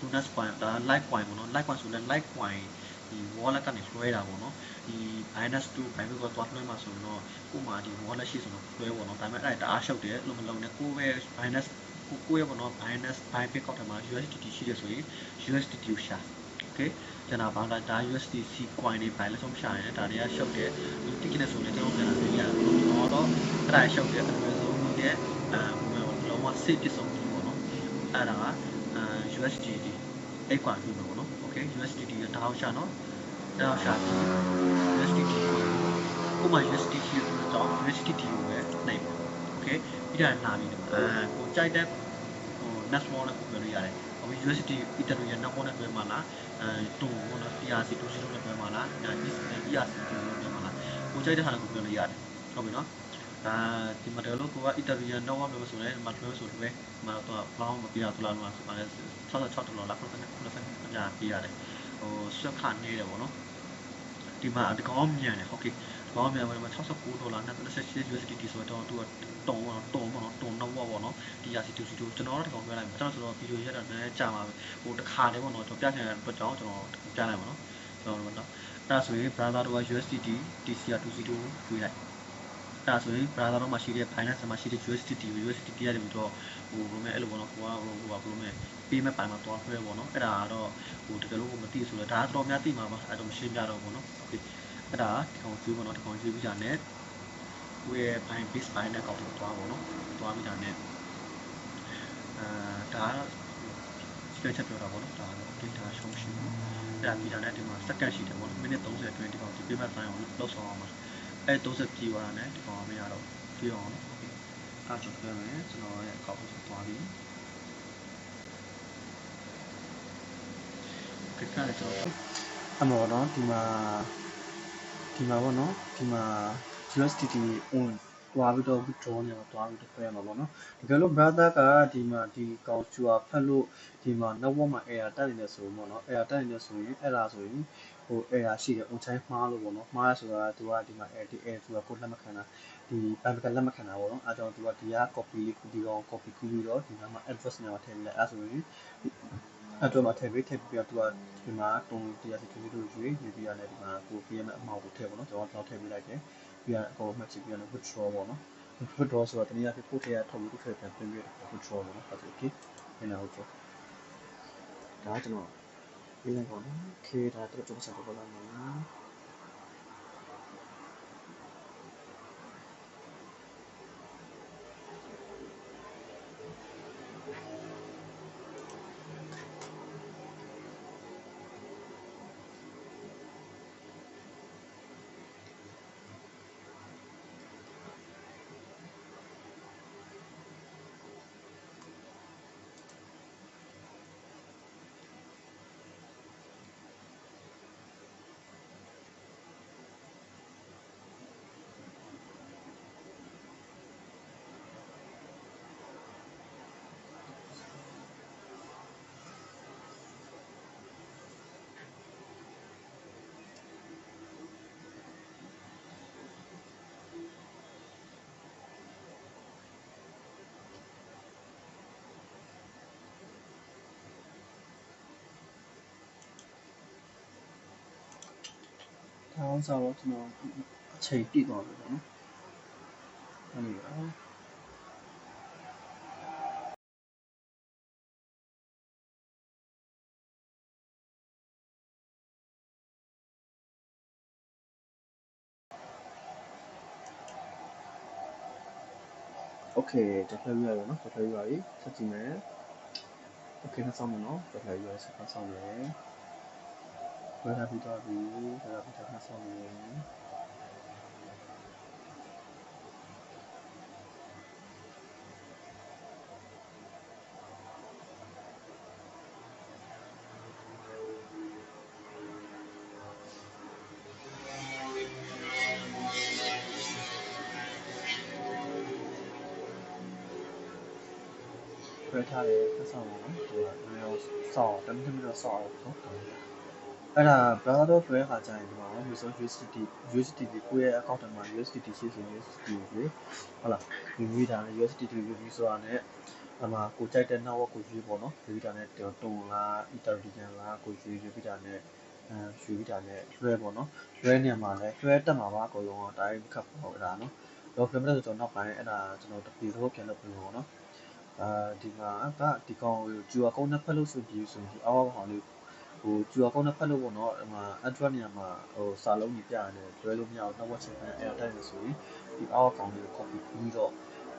Lunas coin ဒါ Litecoin ပေါ့နော် Litecoin ဆိုလဲ Litecoin ဒီ wallet ကနေလွှဲတာပေါ့နော်ဒီ Binance 2 Binance ကိုသွားလွှဲမှာဆိုရင်တော့ကို့မှာဒီ wallet ရှိဆိုတော့လွှဲပေါ့နော်ဒါပေမဲ့အဲ့ဒါတအားရှုပ်တယ်လို့မလုံးနဲ့ကိုပဲ Binance ကိုရဲ့ပေါ့နော် Binance Bybit ကောက်ထဲမှာ USDT ရှိတယ်ဆိုရင် USDT ကိုရှာ okay ကျွန်တော်ဘာလဲဒါ USDC coin တွေပိုင်းလက်ဆုံးရှာရင်ဒါတွေကရှုပ်တယ်ဒီတိကျနေဆိုရင်ကျွန်တော်ပြန်လာပြရအောင်တော့အဲ့ဒါရှုပ်တယ်အနည်းဆုံးနဲ့လုံးဝ safe ဖြစ်ဆုံးပေါ့နော်အဲ့ဒါကUSDT အဲ့ကွာပြီးမှာပေါ့နော် okay USDT ကတောင်းရှာနော်တောင်းရှာ USDT ကိုမှ USDT ကိုတောင်း USDT ကိုပဲနိုင်ပါ okay ပြီးတာလာပြီးကိုကြိုက်တဲ့ဟို network နဲ့ကိုပြောလို့ရတယ်ဟို USDT Ethereum network နဲ့ပြောမှာလားတုံပေါ့နော် ERC20 နဲ့ပြောမှာလားERC နဲ့ပြောမှာလားကိုကြိုက်တဲ့ဟာကိုပြောလို့ရတယ်ဟုတ်ပြီနော်ဒီမှာတော့ကိုက Ethereum တော့ပြောဆိုလဲမှာပြောဆိုလဲမှာတော့ဘောင်းမပြရတူလာမှာဆိုပါလဲ$66လောက်90အများပြရတယ်ဟိုဆွတ်ခနေတယ်ပေါ့နော်ဒီမှာဒီကောင်မြန်တယ်ဟုတ်ကဲ့ဒီကောင်မြန်မှာ$69နဲ့28 USDT ဆိုတော့သူကတုံပေါ့နော်တော့ပေါ့နော်ဒီ ERC20 ကျွန်တော်တို့ဒီကောင်ပြောလိုက်မှာကျွန်တော်ဆိုတော့ဗီဒီယိုရက်တော့နည်းကြာမှာပဲဟိုတစ်ခါတည်းပေါ့နော်ကျွန်တော်ပြချင်တဲ့အတွက်ကြောင့်ကျွန်တော်ပြလိုက်ပါနော်ကျွန်တော်တို့နော်အဲ့ဒါဆိုရင် brother တို့က USDT TCR20 တွေ့လိုက်ဒါဆိုရင် brother တို့မှာရှိတဲ့ Binance မှာရှိတဲ့ USDT ရတယ်ပြီးတော့ဟိုဘယ်လိုလဲအဲ့လိုပေါ့နော်ကိုကဟိုဘယ်လိုလဲ payment ပိုင်းမှာတွားခွဲပေါ့နော်အဲ့ဒါကတော့ဟိုတကယ်လို့မသိဆိုတော့ဒါတော့များသိမှာပါအဲ့တော့မရှင်းပြတော့ဘူးနော် okay အဲ့ဒါဒီကောင်ယူပေါ့နော်ဒီကောင်ယူပြီးတာနဲ့ကိုယ့်ရဲ့ buying base buying နဲ့ကောက်တော့သွားပေါ့နော်သွားပြီးတာနဲ့ဒါကချက်ပြောတာပေါ့နော်ဒါ data ရှုံးရှိဘူးအဲ့ဒါပြီးတာနဲ့ဒီမှာ second ရှိတယ်ပေါ့နော်မိနစ်30အတွင်းဒီကောင်ဒီ payment sign ကိုလောက်ဆောင်အောင်ပါအဲ့30ပြည့်သွားတာနဲ့ဒီကောင်မရတော့ပြီးအောင်နော်အားချုပ်ပြောမယ်ကျွန်တော်ရဲ့ account ကိုသွားပြီးခက်ခဲတယ်ကျွန်တော်အမောနော်ဒီမှာပေါ့နော်ဒီမှာ USDT on သွားပြီးတော့ withdraw နေတော့သွားပြီးတော့ဖွဲ့ရမှာပေါ့နော်တကယ်လို့ brother ကဒီမှာဒီကောင်ကျူဖတ်လို့ဒီမှာ network မှာ error တက်နေတယ်ဆိုပေါ့နော် error တက်နေတယ်ဆိုရင်အဲ့ဒါဆိုရင်ဟို error ရှိတယ် on time မှားလို့ပေါ့နော်မှားရဆိုတာသူကဒီမှာ error သူကကိုလက်မခံတာဒီ bank လက်မခံတာပေါ့နော်အဲကြောင့်သူကဒီက copy လေးဒီကောင် copy ကူးပြီးတော့ဒီမှာ address နဲ့ထည့်လိုက်အဲဆိုရင်အတွက်မှာထည့်ပြီးတော့သူကဒီမှာတုံးတရားစီကလေးတို့ရွေးပြီးရတယ်ဒီမှာကိုပြရမယ့်အမောက်ကိုထည့်ပေါ့နော်ကျွန်တော်ထည့်ပေးလိုက်တယ်ပြီးရအကုန်မှတ်ချပြီးတော့ withdraw ပေါ့နော် withdraw ဆိုတော့တနည်းအားဖြင့်ကိုထည့်ရထုတ်ပြီးထည့်ပြန်ပြင်ပြီးတော့ withdraw ပေါ့နော်ဟုတ်ကဲ့ okay အဲ့ဒါ withdraw ဒါကျွန်တော်ရေးလိုက်ပါနော် okay ဒါတော့ကျွန်တော်ဆက်တော့လာမယ်ထောင်းစားတော့ကျွန်တော်အချိန်ပြည့်သွားပြီပေါ့နော်အဲ့ဒီတော့ okay တက်ပြရရနော်တက်ပြရပြီဆက်ကြည့်မယ် okay နောက်ဆုံးမယ်နော်တက်ပြရရဆက်နောက်ဆုံးမယ်ဝယ်လာပြီးတော့ပြီဝယ်လာပြီးတော့နောက်ဆုံးမယ်ဝယ်ထားတယ်ဆက်ဆောင်ပါနော်ဒီကမျိုးစောင့်တမင်တော့စောင့်အောင်နော်အဲ့ဒါ brother တို့လွှဲခါကြရင်ဒီမှာမျိုးစုံ USDT ကိုယ့်ရဲ့ account ထဲမှာ USDT ရှိဆို USDT ကိုရွေးဟုတ်လားရွေးတာနဲ့ USDT ရွေးပြီးဆိုတာနဲ့အမှကိုကြိုက်တဲ့ network ကိုရွေးပေါ့နော်ရွေးပြီးတာနဲ့တုံလား Ethereum လားကိုရွေးပြီးတာနဲ့ရွေးပြီးတာနဲ့လွှဲပေါ့နော်လွှဲနေမှာလဲလွှဲတက်မှာပါအကုန်လုံးတော့တိုင်းခတ်ပေါ့အဲ့ဒါနော်တော့ပြမလို့ကျွန်တော်နောက်ပိုင်းအဲ့ဒါကျွန်တော်တပီတော့ပြန်လုပ်ပြီးပေါ့နော်ဒီမှာကဒီကောင် QR code နဲ့ဖတ်လို့ဆိုပြီးဆိုဒီအောက်ကောင်လေးဟို QR code နဲ့ဖတ်လို့ပေါ့နော်ဒီမှာ address နေရာမှာဟိုစာလုံးကြီးပြရတယ်လွှဲလို့မရအောင် network ချင်းအဲ့ type လို့ဆိုရင်ဒီအောက်ကောင်လေးကို copy ကူးတော့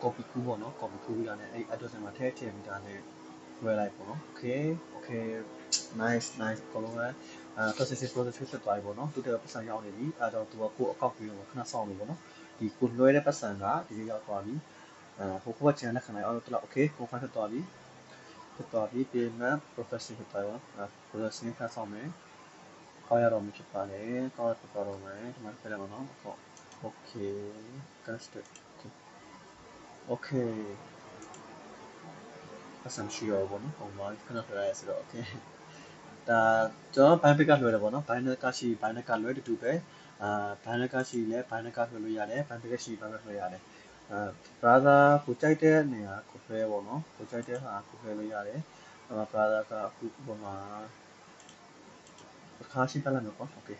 copy ကူးပေါ့နော် copy ကူးပြီးတာနဲ့အဲ့ address မှာထည့်ပြီးတာနဲ့လွှဲလိုက်ပေါ့နော် okay nice အကုန်လုံးပဲprocess ဖြစ်သွားပြီပေါ့နော်သူတဲ့ပတ်စံရောက်နေပြီအဲဒါကြောင့်သူကကိုယ့် account ပြီးတော့ခဏစောင့်လို့ပေါ့နော်ဒီကိုလွှဲတဲ့ပတ်စံကဒီလိုရောက်သွားပြီဟိုကချန်လက်ခံလိုက်အောင်တော့ okay confirm ဖြစ်သွားပြီpayment processing ဖြစ်သွားရော processing ခါဆောင်မယ်ခေါ်ရတော့မဖြစ်ပါနဲ့ခေါ်ဖြစ်သွားတော့မယ်ဒီမှာပြလိုက်ပါနော်ဟုတ် okay cast okay ပတ်စံရှိရောပေါ့နော်ဟိုမှာခဏပြလိုက်ရဆိုတော့ okay ဒါကျွန်တော်ဘိုင်းပစ်ကလွှဲတယ်ပေါ့နော်ဘိုင်းကရှိဘိုင်းကလွှဲတူပဲဘိုင်းကရှိလဲဘိုင်းကလွှဲလို့ရတယ်ဘိုင်းပစ်ကရှိဘိုင်းကလွှဲရတယ်brother ကိုကြိုက်တဲ့နေရာကိုလွှဲပေါ့နော်ကိုကြိုက်တဲ့ဟာကိုလွှဲလို့ရတယ်brother ကအခုပုံမှာအခါရှင်းပြလိုက်မယ်ပေါ့ okay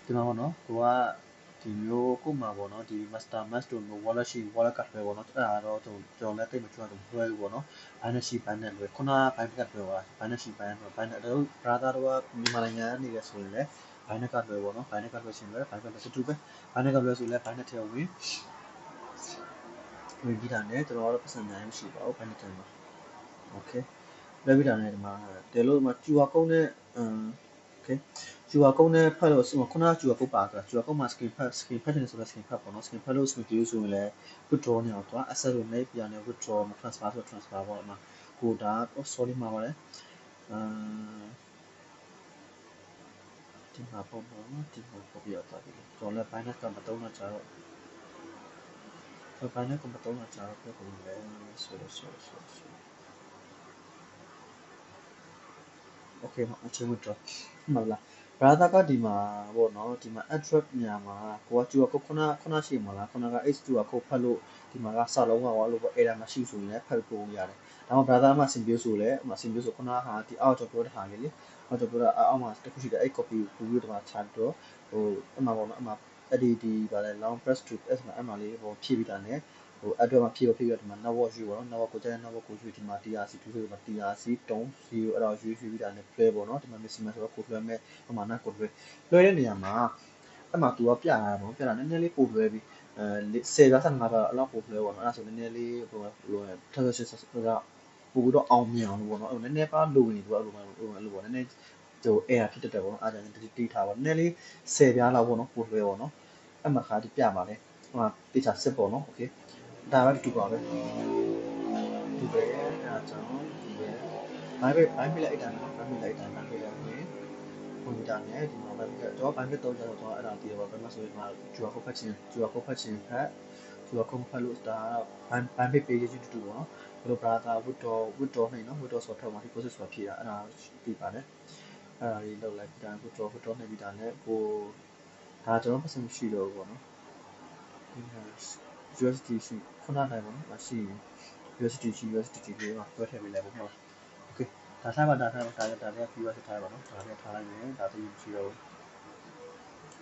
ဒီမှာပေါ့နော်ကိုက ဒီမျိုးကိုမှပေါ့နော်ဒီ master mass တို့မျိုး wallet ရှိ wallet card ပဲပေါ့နော်အဲ့ဒါတော့ကျွန်တော်လည်းသိမချွတ်တော့လွယ်ဘူးပေါ့နော်ဘိုင်းနဲ့ရှိဘိုင်းနဲ့လွယ်ခုနဘိုင်းကတ်လွယ်ပါဘိုင်းနဲ့ရှိဘိုင်းနဲ့ဘိုင်းနဲ့တို့ brother တို့ကမြန်မာနိုင်ငံနေရဆိုရင်လည်းဘိုင်းနဲ့ကတ်လွယ်ပေါ့နော်ဘိုင်းနဲ့ကတ်လွယ်ရှင်လွယ်ဘိုင်းကတ်လွယ်တူပဲဘိုင်းနဲ့ကတ်လွယ်ဆိုလည်းဘိုင်းနဲ့ထဲဝင်ပြီးတာနဲ့ကျွန်တော်တို့ပတ်စံနိုင်မရှိပါဘူးဘိုင်းနဲ့ထဲမှာ okay လွယ်ပြီးတာနဲ့ဒီမှာတဲလို့ဒီမှာ QR code နဲ့okay QR code နဲ့ဖတ်လို့ခုနက QR code ပါဆိုတာ QR code မှာ screen ဖတ်နေဆိုတော့ screen ဖတ်ပေါ့နော် screen ဖတ်လို့ screen view ဆိုရင်လည်း withdraw နေအောင်တော့ asset ကိုလည်းပြန်နေ withdraw transfer ဆို transfer ပေါ့အမကိုဒါ sorry မှာပါတယ်ဒီမှာပေါ့နော်ဒီမှာပေါ့ပြတာပြီကျွန်တော်လည်း Binance ကမတုံးတော့ကြတော့Binance ကမတုံးတော့ကြတော့ပြကုန်လဲဆိုokay မအချင်း withdraw မှန်လား brother ကဒီမှာပေါ့နော်ဒီမှာ address ညာမှာကိုက QR code ခုနရှိမှာလားခုနက H2R code ဖတ်လို့ဒီမှာကစာလုံးကဟောလို့ပေါ့ error မရှိဆိုရင်လည်းဖတ်ဖို့ရတယ်ဒါမှ brother မှာ symbol ဆိုလည်းsymbol ဆိုခုနဟာဒီအောက်ကျော်ပြောတဲ့ဟာလေးလေအောက်ကျော်ပြောတာအောက်မှာတစ်ခုရှိတယ်အဲ့ copy ကိုပြီးတော့ချတော့ဟိုအမှပေါ့နော်အမှအဲ့ဒီဗာလဲ long press to s မှာအမှလေးဟိုဖြည့်ပြီးတာနဲ့ဟို address မှာဖြည့်ပြီးဒီမှာ network ယူပေါ့နော် network ကိုကျတဲ့ network ကိုယူဒီမှာ TRC 2ဆိုဒီမှာ TRC 3 0အဲ့တော့ယူပြီးတာနဲ့ play ပေါ့နော်ဒီမှာ missing ဆိုတော့ကိုလွှဲမဲ့ဟိုမှာနာကိုလွှဲတဲ့နေရာမှာအဲ့မှာ तू ကပြရတာပေါ့ပြတာနည်းနည်းလေးပို့လွှဲပြီး10 15တော့အဲ့လောက်ပို့လွှဲပေါ့နော်အဲ့ဒါဆိုနည်းနည်းလေးဟိုထပ်ဆက်တော့ပို့တော့အောင်မြင်အောင်လို့ပေါ့နော်အဲ့နည်းနည်းပါလိုနေ तू အဲ့လိုပေါ့နည်းနည်းဟို error ဖြစ်တတ်တယ်ပေါ့နော်အဲ့ဒါကြောင့်တီးထားပါနည်းနည်းလေး10ပြားလောက်ပေါ့နော်ပို့လွှဲပေါ့နော်အဲ့မှာခါဒီပြပါလေဟိုမှာတေချာစစ်ပေါ့နော်โอเคဒါပဲတူပါပဲတူပဲအဲ့ဒါကြောင့်ဒီပဲဘိုင်းမိလိုက်တာနော်ဘိုင်းမိလိုက်တာနော်ကွန်ပျူတာနဲ့ဒီမှာဘိုင်းတော့ဘိုင်းတော့ကြတော့အဲ့ဒါတည်ပါဘယ်မှာဆိုရင်မှာဂျူအခုတ်ဖတ်ခြင်းဂျူအခုတ်ဖတ်လို့ဒါဘိုင်းပေးရေးတူတူပေါ့နော်ဘယ်လို browser withdraw နေနော် withdraw ဆိုတော့မှာ deposit ဆိုတာဖြည့်တာအဲ့ဒါပြီးပါတယ်အဲ့ဒါလေးလောက်လိုက်ပြီးတာ withdraw နေပြီးတာနဲ့ကိုဒါကျွန်တော်ပတ်စံရှိတော့ပေါ့နော် USD ရှိခုနတိုင်းပေါ့နော်မရှိ USD ရှိ USD လေးမှာတွဲထည့်ပေးလိုက်ပေါ့ဟုတ် okay ဒါထားပါဒါလည်းပြီးသွားထားပါနော်ဒါလည်းထားလိုက်မယ်ဒါသိရှိတော့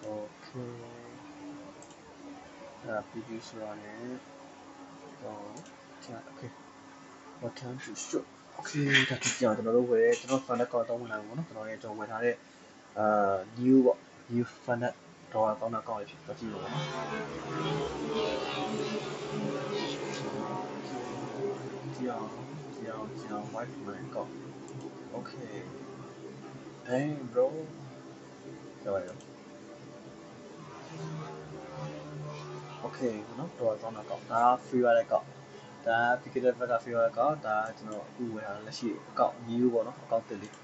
okay ပြီးပြီဆိုတော့တော့ okay what time to show okay ဒါကြည့်ကြကျွန်တော်တို့ဝယ်ကျွန်တော် funnel ကောက်တော့ဝင်လာပါဘောနော်ကျွန်တော်ရဲ့ကျွန်တော်ဝယ်ထားတဲ့new ပေါ့ new funnel တော့ကောင်းတာကောင်းရဖြစ်တော့ကြည့်ပါဘောနော်ကြည့်အောင် white funnel ကောက် okay hey bro ကြောက်ရ okay နော်တော့ကောင်းတာကောက်ဒါ free wallet ကောက်ဒါ picket ဘက်က free wallet ကောက်ဒါကျွန်တော်အခုဝယ်ထားလက်ရှိအကောက် new ပေါ့နော်အကောက်တစ်လေး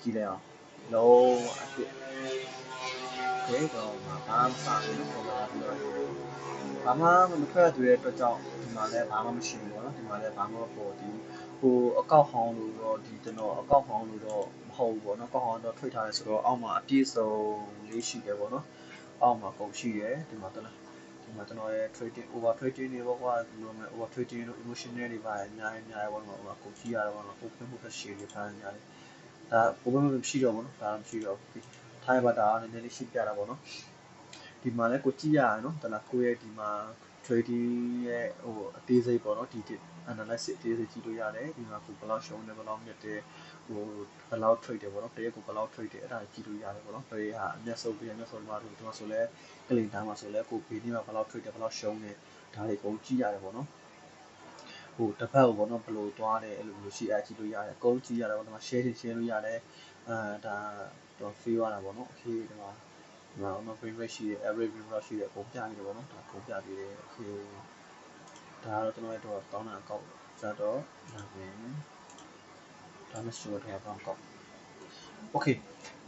ကြည့်လိုက်အောင်လုံးအစ် okay တော့ဘာမှမစားဘူးနော်ဘာမှမထွက်ရတဲ့အတွက်ကြောင့်ဒီမှာလည်းဘာမှမရှိဘူးပေါ့နော်ဒီမှာလည်းဘာမှမပေါ်ဒီဟိုအကောက်ဟောင်းလို့တော့ဒီကျွန်တော်အကောက်ဟောင်းလို့တော့မဟုတ်ဘူးပေါ့နော်အကောက်ဟောင်းတော့ထွေထားတယ်ဆိုတော့အောက်မှာအပြည့်စုံလေးရှိတယ်ပေါ့နော်အောက်မှာပုံရှိတယ်ဒီမှာကျွန်တော်ရဲ့ trading over trading တွေပေါ့ကွာဒီလိုမျိုး over trading တို့ emotional တွေပါအများကြီးပေါ့နော်ကိုကြည့်ရတော့ပေါ့နော် open book ရှည်တွေဖမ်းနေရတယ်ဒါ open book မရှိတော့ဘူးနော်ဒါမရှိတော့ဘူးထိုင်ပါတာနည်းနည်းလေးရှင်းပြတာပေါ့နော်ဒီမှာလည်းကိုကြည့်ရအောင်နော်တလားကိုရဲ့ဒီမှာ trading ရဲ့ဟိုအသေးစိတ်ပေါ့နော်ဒီ analysis အသေးစိတ်ကြည့်လို့ရတယ်ဒီမှာကိုဘယ်လောက်ရှုံးတယ်ဘယ်လောက်မြတ်တယ်ဟိုဘယ်လောက် trade တယ်ပေါ့နော်တရက်ကိုဘယ်လောက် trade တယ်အဲ့ဒါကြည့်လို့ရတယ်ပေါ့နော်ဘယ်ဟာအမျက်ဆုံးပြီးအမျက်ဆုံးမှာဒီမှာဆိုလဲကလင်တိုင်းမှာဆိုလဲကိုဘေးဒီမှာဘယ်လောက် trade တယ်ဘယ်လောက်ရှုံးတယ်ဒါတွေအကုန်ကြည့်ရတယ်ပေါ့နော်ဟိုတစ်ဖက်ပေါ့နော်ဘယ်လိုသွားတယ်အဲ့လိုမျိုးရှိအားကြည့်လို့ရတယ်အကုန်ကြည့်ရတယ်ပေါ့ဒီမှာ share လို့ရတယ်ဒါတော့ free ရတာပေါ့နော် okay ဒီမှာနော် frame rate ရှိတယ် average frame rate ရှိတယ်ပုံပြနေတယ်ပေါ့နော်ဒါပုံပြပေးတယ် okay ဒါတော့ကျွန်တော်ရဲ့တော့တောင်းတာအကောက်ဇာတ်တော့ဒါပဲဒါမှရှိတော့တော့အကောက် okay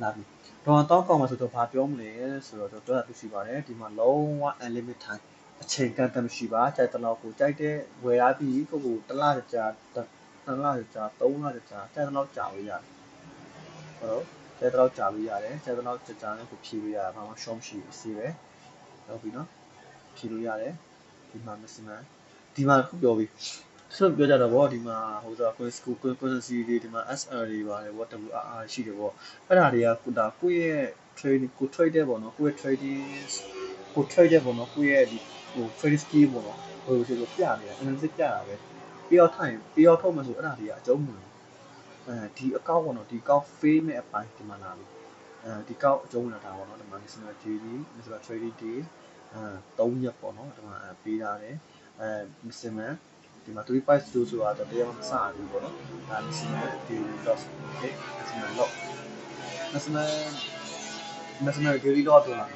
လာပြီတော့တောင်းကောက်မှာဆိုတော့ဘာပြောမလဲဆိုတော့တော့သူရှိပါတယ်ဒီမှာလုံးဝ unlimited time အချိန်ကန့်သတ်မရှိပါကြိုက်တဲ့လောက်ကိုကြိုက်တဲ့ဝယ်ရပြီးကိုတစ်လကြာ2လကြာ3လကြာကြိုက်တဲ့လောက်ကြာလို့ရတယ်ဟုတ်ကျဲတော့ကြာလို့ရတယ်ကျဲတော့ကြာနဲ့ကိုဖြည့်လို့ရတယ်ဘာမှရှုံးမရှိဘူးစီးပဲဟုတ်ပြီနော်ဖြည့်လို့ရတယ်ဒီမှာ maximum ဒီမှာခုပြောပြီဆိုပြောကြတော့ဗောဒီမှာဟိုဆို currency တွေဒီမှာ SR တွေပါတယ်ဗော WRR ရှိတယ်ဗောအဲ့ဒါတွေကဒါကိုယ့်ရဲ့ trading ကို trade တဲ့ဗောနော်ကိုယ့်ရဲ့ trading ကိုထွက်တဲ့ပေါ့နော်ကိုရဲ့ဒီဟို trade skill ပေါ့နော်ဟိုဆိုပြနေတာ analysis ပြတာပဲပြီးတော့ထိုင်ပြီးတော့ထုတ်မှဆိုအဲ့ဒါတွေကအကျုံးမလို့ဒီအကောက်ပေါ့နော်ဒီကောက် fail မဲ့အပိုင်းဒီမှာလာပြီဒီကောက်အကျုံးဝင်တာပေါ့နော်ဒီမှာ national daily national trading day 3ရက်ပေါ့နော်ဒီမှာပေးထားတယ်national ဒီမှာ3.2ဆိုတာတရားမစဘူးပေါ့နော်ဒါ national daily loss okay national loss national daily loss ဆိုတာ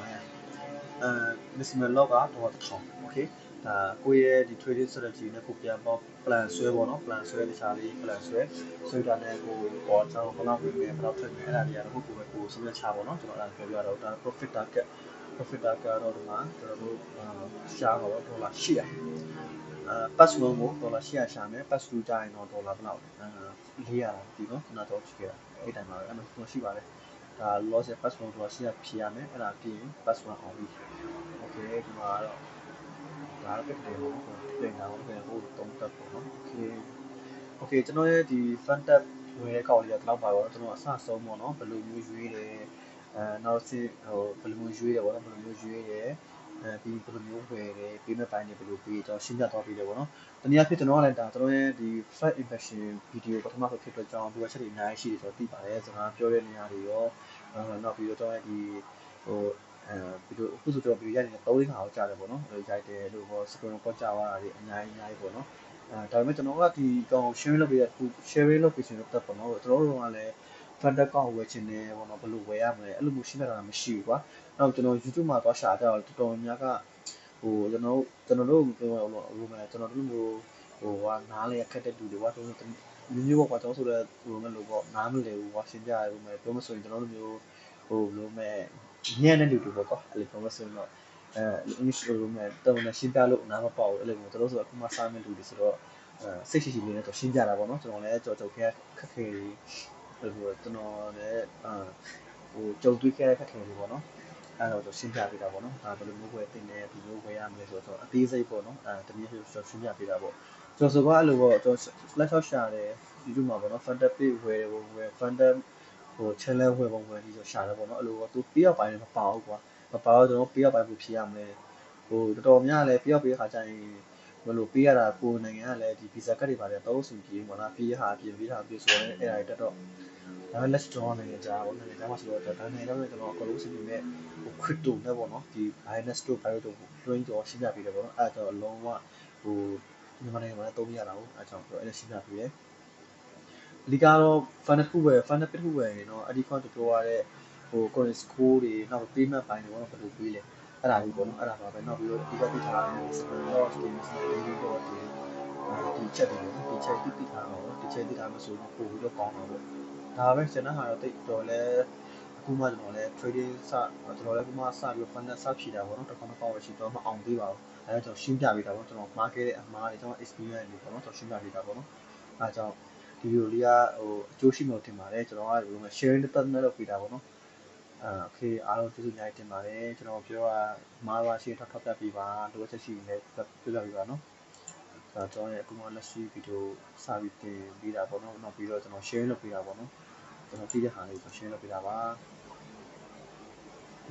national loss ကတော့1000 okay ဒါကိုရဲ့ဒီ trading strategy နဲ့ကိုပြန်ပေါ့ plan ဆွဲပေါ့နော် plan ဆွဲတခြားလေး plan ဆွဲတာနဲ့ကိုပေါ့ကျွန်တော်ဘယ်လောက်ဝင်မယ်ဘယ်လောက်ထွက်မယ်အဲ့ဒါတွေကတော့ကိုပဲကိုစဉ်းစားချပါတော့ကျွန်တော်အဲ့ဒါပြောပြတော့ဒါ profit target ကတော့ဒီမှာကျွန်တော်တို့ရှားပါတော့ဒေါ်လာ800ပတ်စလုံးကိုဒေါ်လာ800ရှာမယ်ပတ်စလူကြရင်တော့ဒေါ်လာဘယ်လောက်400ဒီနော်ခုနတော့ကြည့်ခဲ့တာအဲ့တိုင်းပါပဲအဲ့မှာရှိပါတယ်ဒါ loss ရဲ့ pass 1တော့800ဖြည့်ရမယ်အဲ့ဒါပြီးရင် pass 1 အောင်ပြီ okay ဒီမှာတော့ဒါပဲတယ်ပေါ့ပြင်တာပေါ့ဟိုတုံးတက်ပေါ့နော် okay ကျွန်တော်ရဲ့ဒီ fund tab ဝယ်ကောက်လေးကတော့ပါတော့ကျွန်တော်အစဆုံးပေါ့နော်ဘယ်လိုမျိုးရွေးတယ်နောက်စစ်ဟိုဘယ်လိုမျိုးရွေးတယ်ပေါ့နော်ဘယ်လိုမျိုးရွေးတယ်ပြီးဘယ်လိုမျိုးဝယ်တယ်ပြီးမဲ့ပိုင်းတွေဘယ်လိုပြီးကျွန်တော်ရှင်းပြသွားပြီးတယ်ပေါ့နော်တနည်းအားဖြင့်ကျွန်တော်ကလည်းဒါကျွန်တော်ရဲ့ဒီ first impression video ပထမဆုံးဖြစ်တော့ကြောင်းဒီ website တွေအများကြီးရှိတယ်ဆိုတော့သိပါတယ်စကားပြောတဲ့နေရာတွေရောနောက်ပြီးတော့ကျွန်တော်ရဲ့ဒီဟိုဗီဒီယိုအခုဆိုတော့ဗီဒီယိုရိုက်နေ3-4ခါလောက်ကြာတယ်ပေါ့နော်ရိုက်တယ်လို့ပေါ့ screen record ကြာသွားတာတွေအများကြီးပေါ့နော်ဒါပေမဲ့ကျွန်တော်ကဒီကောင် sharing လုပ်ပေးတဲ့ sharing လုပ်ပေးခြင်းတော့တက်ပေါ့နော်ကျွန်တော်တို့ကလည်း fund ကောက်ဝယ်ခြင်းနဲ့ပေါ့နော်ဘယ်လိုဝယ်ရမလဲအဲ့လိုမျိုးရှင်းပြတာမရှိဘူးကွာနောက်ကျွန်တော် YouTube မှာသွားရှာကြတော့တော်တော်များကဟိုကျွန်တော်တို့ပြောရလို့ကျွန်တော်တို့မျိုးဟိုကနားလေခက်တဲ့လူတွေကွာကျွန်တော်မျိုးပေါ့ကွာကျွန်တော်ဆိုတော့ဟိုလို့ပေါ့နားမလဲဘူးကွာရှင်းပြရလို့မယ်ပြောမဆိုရင်ကျွန်တော်တို့မျိုးဟိုလို့မဲ့ညံ့တဲ့လူတွေပေါ့ကွာအဲ့လိုပြောမဆိုရင်တော့English လို့မဲ့တုံးနဲ့ရှင်းပြလို့နားမပေါက်ဘူးအဲ့လိုမျိုးကျွန်တော်ဆိုအခုမှစာမဲ့လူတွေဆိုတော့စိတ်ရှိရှိလေးနဲ့တော့ရှင်းပြတာပေါ့နော်ကျွန်တော်လည်းကြော်ကြော်ခဲခက်ခဲဟိုကျွန်တော်လည်းဟိုကြုံတွေ့ခဲ့တဲ့ခက်ခဲလေးပေါ့နော်အဲ့တော့ရှင်းပြပေးတာပေါ့နော်ဘယ်လိုမျိုးဝယ်တင်တယ်ဘယ်လိုဝယ်ရမလဲဆိုတော့အသေးစိတ်ပေါ့နော်တနည်းပြောရှင်းပြပေးတာပေါ့ကျွန်တော်ဆိုတော့အဲ့လိုပေါ့ကျွန်တော် flash out ရှာတယ်ဒီလိုမှာပေါ့နော် fund page ဝယ် fund ဟို channel ဝယ်ပုံဝယ်ဒီဆိုရှာတယ်ပေါ့နော်အဲ့လိုပေါ့သူပေးရောက်ပိုင်းမပါဘူးကွာမပါတော့ကျွန်တော်ပေးရောက်ပိုင်းကိုဖြေရမလဲဟိုတော်တော်များလည်းပေးရောက်ပေးခါကျရင်ဘယ်လိုပေးရတာကိုနိုင်ငံကလည်းဒီ visa ကတ်တွေပါတယ်တော့ဆိုပြီးပေါ့လားပေးဟာပြင်ပေးတာပြင်ဆိုတော့အဲ့ဒါတက်တော့ဒါပေမဲ့ let's draw နိုင်ငံခြားပေါ့နိုင်ငံခြားမှာဆိုတော့ဒါနိုင်ငံတော့ကျွန်တော်အကုန်လုံးစီပြီးမဲ့ဟို crypto နဲ့ပေါ့နော်ဒီ Binance တို့ Pirate တို့ join တော့ရှင်းပြပေးတယ်ပေါ့နော်အဲ့တော့လုံးဝဟိုမြန်မာနိုင်ငံမှာလည်းသုံးရတာဟုတ်အဲ့ကြောင့်ပြောအဲ့ဒါရှင်းပြပေးတယ်အဓိကတော့ fund တစ်ခုပဲ fund တစ်ခုပဲเนาะအဓိကပြောရတဲ့ဟို coin score တွေနောက် payment ပိုင်းတွေပေါ့နော်ဘယ်လိုပေးလဲအဲ့ဒါကြီးပေါ့နော်အဲ့ဒါပါပဲနောက်ပြီးတော့အဓိကသိထားတဲ့ loss တွေ daily loss တွေဒီချက်တွေဒီချက်သိထားအောင်ဒီချက်သိထားမှဆိုတော့ပို့ပြီးတော့ကောင်းတာပေါ့ဒါပဲကျွန်တော်ဟာတော့တိတ်တော်လဲအခုမှကျွန်တော်လဲ trading စကျွန်တော်လဲအခုမှစပြီး fund စဖြည့်တာပေါ့နော်တစ်ခါမှကောက်ရရှိတော့မအောင်သေးပါဘူးအဲဒါကြောင့်ရှင်းပြပေးတာပေါ့ကျွန်တော် market ရဲ့အမှားတွေကျွန်တော် experience တွေပေါ့နော်ကျွန်တော်ရှင်းပြပေးတာပေါ့နော်အဲဒါကြောင့်ဒီဗီဒီယိုလေးကဟိုအကျိုးရှိမယ်ထင်ပါတယ်ကျွန်တော်ကဒီလိုမျိုး sharing တစ်သက်နဲ့လုပ်ပေးတာပေါ့နော်โอเคအားလုံးကျေးဇူးများတင်ပါတယ်ကျွန်တော်ပြောတာမှားပါရှင်းထောက်ပြပေးပါလိုအပ်ချက်ရှိရင်လည်းပြောပြပေးပါနော်ဒါကျွန်တော်ရဲ့အခုမှလက်ရှိဗီဒီယိုစပြီးတင်ပေးတာပေါ့နော်နောက်ပြီးတော့ကျွန်တော် share လုပ်ပေးတာပေါ့နော်ကျွန်တော်သိတဲ့ဟာလေးကို share လုပ်ပေးတာပါ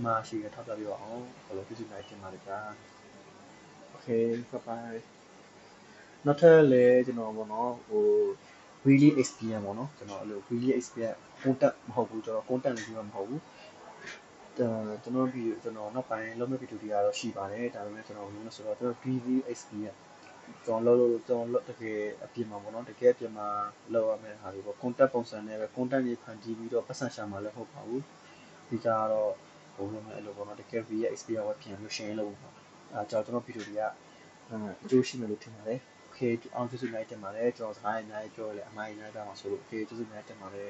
မရှိရထောက်ပြပေးပါအောင်ဘယ်လိုကျေးဇူးများတင်ပါတယ်ဗျာโอเค bye bye နောက်ထပ်လည်းကျွန်တော်ပေါ့နော်ဟို really experience ပေါ့နော်ကျွန်တော်အဲ့လို really experience content မဟုတ်ဘူးကျွန်တော် content လည်းပြောမှာမဟုတ်ဘူးကျွန်တော်ဗီဒီယိုကျွန်တော်နောက်ပိုင်းလုပ်မဲ့ဗီဒီယိုတွေကတော့ရှိပါတယ်ဒါပေမဲ့ကျွန်တော်ဘယ်လိုလဲဆိုတော့ကျွန်တော် really experience ကျွန်တော်တကယ်အပြင်မှာပေါ့နော်တကယ်အပြင်မှာလောက်ရမယ့်ဟာတွေပေါ့ content ပုံစံနဲ့ပဲ content တွေဖန်တီးပြီးတော့ပတ်စံရှာမှာလည်းဟုတ်ပါဘူးဒီကတော့ဘယ်လိုလဲအဲ့လိုပေါ့နော်တကယ် really experience ကိုပြန်ပြီး share လုပ်ပါအဲကြောင့်ကျွန်တော်ဗီဒီယိုတွေကအကျိုးရှိမယ်လို့ထင်ပါတယ်โอเคအောင်ကျေးဇူးများတင်ပါတယ်ကျွန်တော်စကားအများကြီးပြောရလဲအမှားအများကြီးပါမှာဆိုလို့โอเคကျေးဇူးများတင်ပါတယ်